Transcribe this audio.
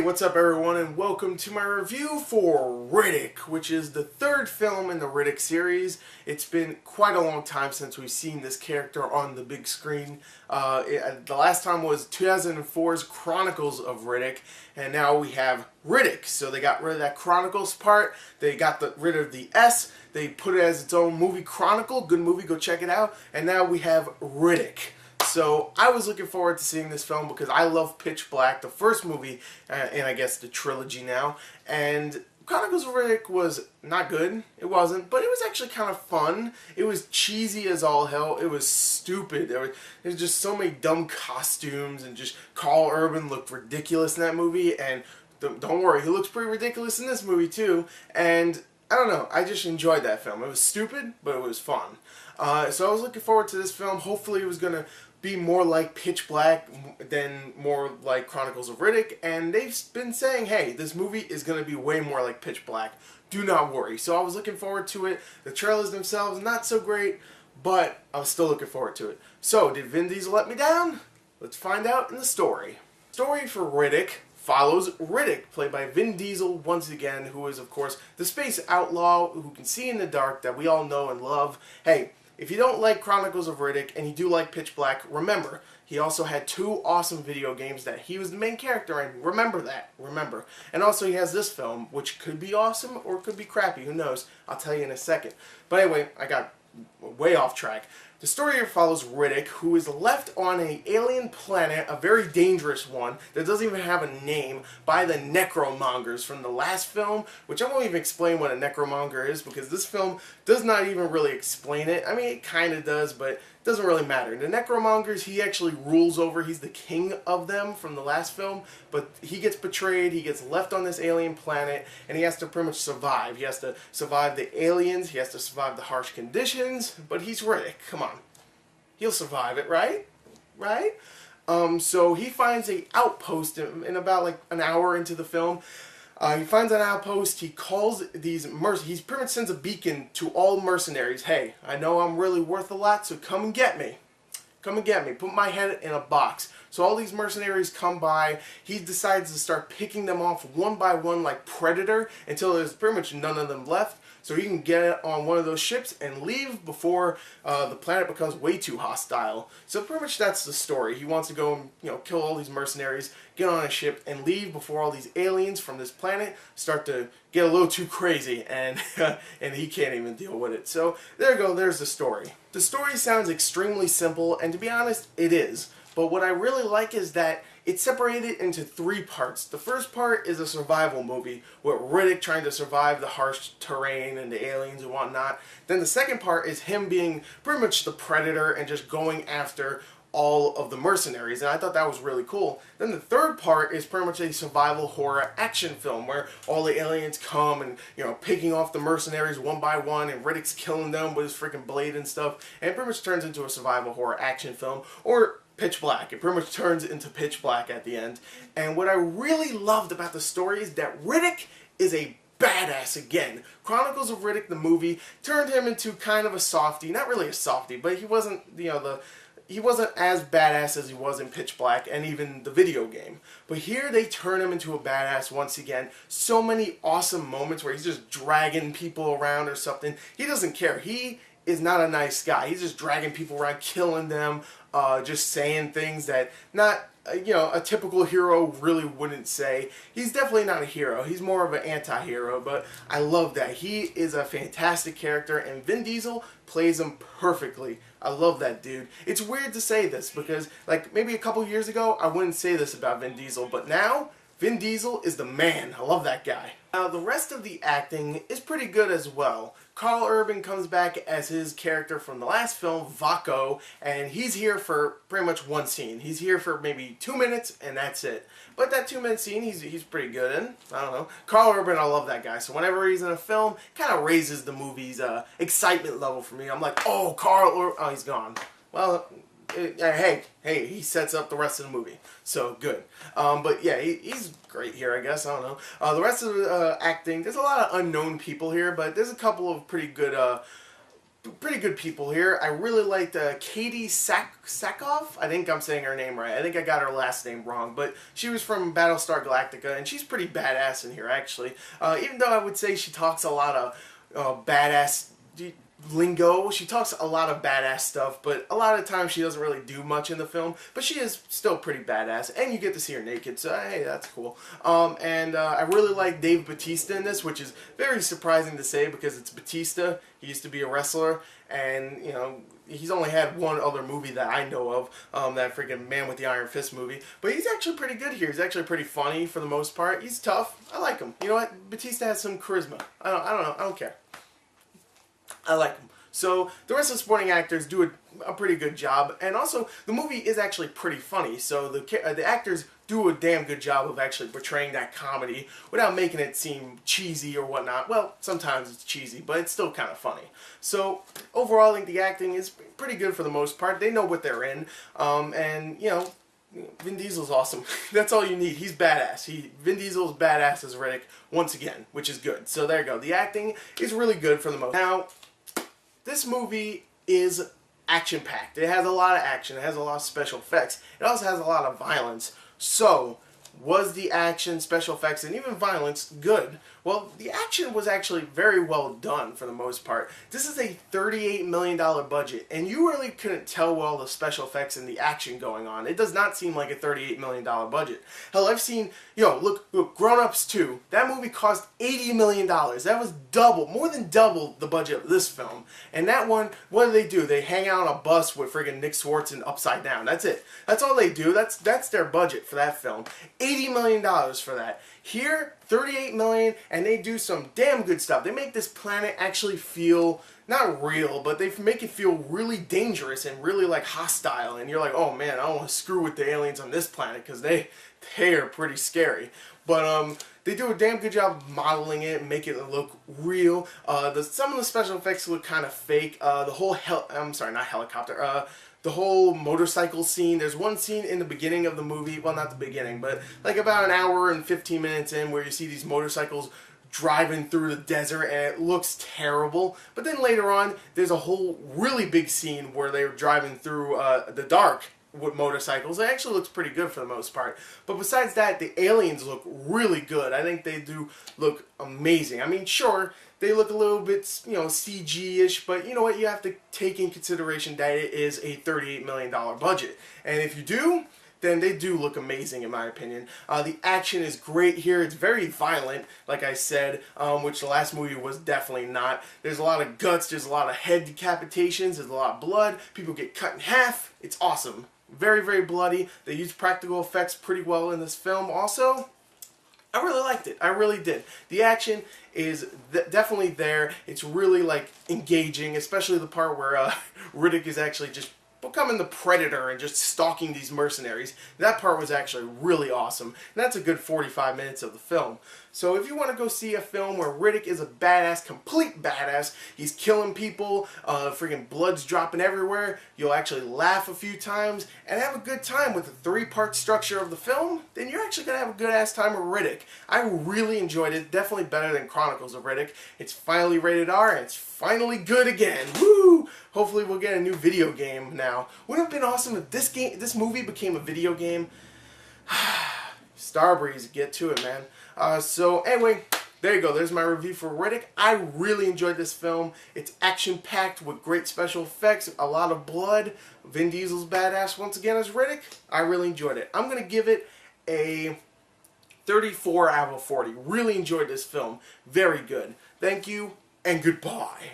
What's up everyone, and welcome to my review for Riddick, which is the third film in the Riddick series. It's been quite a long time since we've seen this character on the big screen. The last time was 2004's Chronicles of Riddick, and now we have Riddick. So they got rid of that Chronicles part, they got rid of the S, they put it as its own movie, Chronicle. Good movie, go check it out. And now we have Riddick. So I was looking forward to seeing this film because I love Pitch Black, the first movie, and I guess the trilogy now. And Chronicles of Riddick was not good. It wasn't, but it was actually kind of fun. It was cheesy as all hell. It was stupid. There was just so many dumb costumes, and just Carl Urban looked ridiculous in that movie. And don't worry, he looks pretty ridiculous in this movie too. And I don't know, I just enjoyed that film. It was stupid, but it was fun. So I was looking forward to this film. Hopefully it was going to be more like Pitch Black than more like Chronicles of Riddick, and they've been saying, hey, this movie is going to be way more like Pitch Black. Do not worry. So I was looking forward to it. The trailers themselves, not so great, but I was still looking forward to it. So, did Vin Diesel let me down? Let's find out in the story. Story for Riddick follows Riddick, played by Vin Diesel once again, who is, of course, the space outlaw who can see in the dark that we all know and love. Hey, if you don't like Chronicles of Riddick and you do like Pitch Black, remember, he also had two awesome video games that he was the main character in. Remember that. Remember. And also he has this film, which could be awesome or could be crappy. Who knows? I'll tell you in a second. But anyway, I got way off track. The story here follows Riddick, who is left on an alien planet, a very dangerous one, that doesn't even have a name, by the necromongers from the last film, which I won't even explain what a necromonger is, because this film does not even really explain it. I mean, it kind of does, but it doesn't really matter. The necromongers, he actually rules over, he's the king of them from the last film, but he gets betrayed, he gets left on this alien planet, and he has to pretty much survive. He has to survive the aliens, he has to survive the harsh conditions, but he's Riddick, come on. He'll survive it, right? Right? So he finds a outpost in about like an hour into the film. He finds an outpost, he calls these he pretty much sends a beacon to all mercenaries. Hey, I know I'm really worth a lot, so come and get me. Come and get me. Put my head in a box. So all these mercenaries come by. He decides to start picking them off one by one like Predator until there's pretty much none of them left. So he can get on one of those ships and leave before the planet becomes way too hostile. So pretty much that's the story. He wants to go and kill all these mercenaries, get on a ship, and leave before all these aliens from this planet start to get a little too crazy, and and he can't even deal with it. So there you go. There's the story. The story sounds extremely simple, and to be honest, it is. But what I really like is that it's separated into three parts. The first part is a survival movie with Riddick trying to survive the harsh terrain and the aliens and whatnot. Then the second part is him being pretty much the Predator and just going after all of the mercenaries, and I thought that was really cool. Then the third part is pretty much a survival horror action film where all the aliens come and, picking off the mercenaries one by one, and Riddick's killing them with his freaking blade and stuff, and it pretty much turns into a survival horror action film, or Pitch Black. It pretty much turns into Pitch Black at the end. And what I really loved about the story is that Riddick is a badass again. Chronicles of Riddick, the movie, turned him into kind of a softie. Not really a softie, but he wasn't, he wasn't as badass as he was in Pitch Black and even the video game. But here they turn him into a badass once again. So many awesome moments where he's just dragging people around or something. He doesn't care. He is not a nice guy. He's just dragging people around, killing them, just saying things that not, a typical hero really wouldn't say. He's definitely not a hero. He's more of an anti-hero, but I love that. He is a fantastic character, and Vin Diesel plays him perfectly. I love that dude. It's weird to say this because, like, maybe a couple years ago, I wouldn't say this about Vin Diesel, but now, Vin Diesel is the man. I love that guy. The rest of the acting is pretty good as well. Carl Urban comes back as his character from the last film, Vaco, and he's here for pretty much one scene. He's here for maybe 2 minutes, and that's it. But that 2-minute scene, he's pretty good in. I don't know. Carl Urban, I love that guy. So whenever he's in a film, kind of raises the movie's excitement level for me. I'm like, oh, Carl Urban, oh, he's gone. Well, hey, he sets up the rest of the movie. So, good. But yeah, he's great here, I guess. I don't know. The rest of the acting, there's a lot of unknown people here, but there's a couple of pretty good pretty good people here. I really liked Katie Sackhoff. I think I'm saying her name right. I think I got her last name wrong, but she was from Battlestar Galactica, and she's pretty badass in here, actually. Even though I would say she talks a lot of badass lingo. She talks a lot of badass stuff, but a lot of times she doesn't really do much in the film, but she is still pretty badass, and you get to see her naked, so hey, that's cool. I really like Dave Bautista in this, which is very surprising to say because it's Bautista. He used to be a wrestler, and, you know, he's only had one other movie that I know of, that freaking Man with the Iron Fist movie, but he's actually pretty good here. He's actually pretty funny for the most part. He's tough. I like him. You know what? Bautista has some charisma. I don't know. I don't care. I like them. So the rest of the supporting actors do a pretty good job, and also the movie is actually pretty funny. So the actors do a damn good job of actually portraying that comedy without making it seem cheesy or whatnot. Well, sometimes it's cheesy, but it's still kind of funny. So overall, I think the acting is pretty good for the most part. They know what they're in, and you know, Vin Diesel's awesome. That's all you need. He's badass. Vin Diesel's badass as Riddick once again, which is good. So there you go. The acting is really good for the most. Now, this movie is action-packed. It has a lot of action. It has a lot of special effects. It also has a lot of violence. So, was the action, special effects, and even violence good? Well, the action was actually very well done for the most part. This is a $38 million budget, and you really couldn't tell all the special effects and the action going on. It does not seem like a $38 million budget. Hell, I've seen, look, Grown Ups 2, that movie cost $80 million. That was double, more than double the budget of this film. And that one, what do? They hang out on a bus with friggin' Nick Swartzen upside down. That's it. That's all they do. That's their budget for that film. $80 million for that. Here, $38 million, and they do some damn good stuff. They make this planet actually feel, not real, but they make it feel really dangerous and really like hostile. And you're like, oh man, I don't want to screw with the aliens on this planet because they are pretty scary. But they do a damn good job of modeling it and make it look real. Some of the special effects look kind of fake. The whole the whole motorcycle scene. There's one scene in the beginning of the movie, well, not the beginning, but like about an hour and 15 minutes in where you see these motorcycles driving through the desert and it looks terrible. But then later on, there's a whole really big scene where they're driving through the dark with motorcycles. It actually looks pretty good for the most part. But besides that, the aliens look really good. I think they do look amazing. I mean, sure, they look a little bit, CG-ish, but you know what? You have to take in consideration that it is a $38 million budget. And if you do, then they do look amazing in my opinion. The action is great here. It's very violent, like I said, which the last movie was definitely not. There's a lot of guts, there's a lot of head decapitations, there's a lot of blood, people get cut in half. It's awesome. Very, very bloody. They use practical effects pretty well in this film also. I really liked it. I really did. The action is definitely there. It's really like engaging, especially the part where Riddick is actually just becoming the predator and just stalking these mercenaries. That part was actually really awesome. And that's a good 45 minutes of the film. So if you want to go see a film where Riddick is a badass, complete badass, he's killing people, freaking blood's dropping everywhere, you'll actually laugh a few times and have a good time with the three-part structure of the film, then you're actually going to have a good-ass time with Riddick. I really enjoyed it. Definitely better than Chronicles of Riddick. It's finally rated R and it's finally good again. Woo! Hopefully we'll get a new video game now. Wouldn't it have been awesome if this movie became a video game? Starbreeze, get to it, man. So anyway, there you go. There's my review for Riddick. I really enjoyed this film. It's action-packed with great special effects, a lot of blood. Vin Diesel's badass once again as Riddick. I really enjoyed it. I'm going to give it a 34 out of 40. Really enjoyed this film. Very good. Thank you, and goodbye.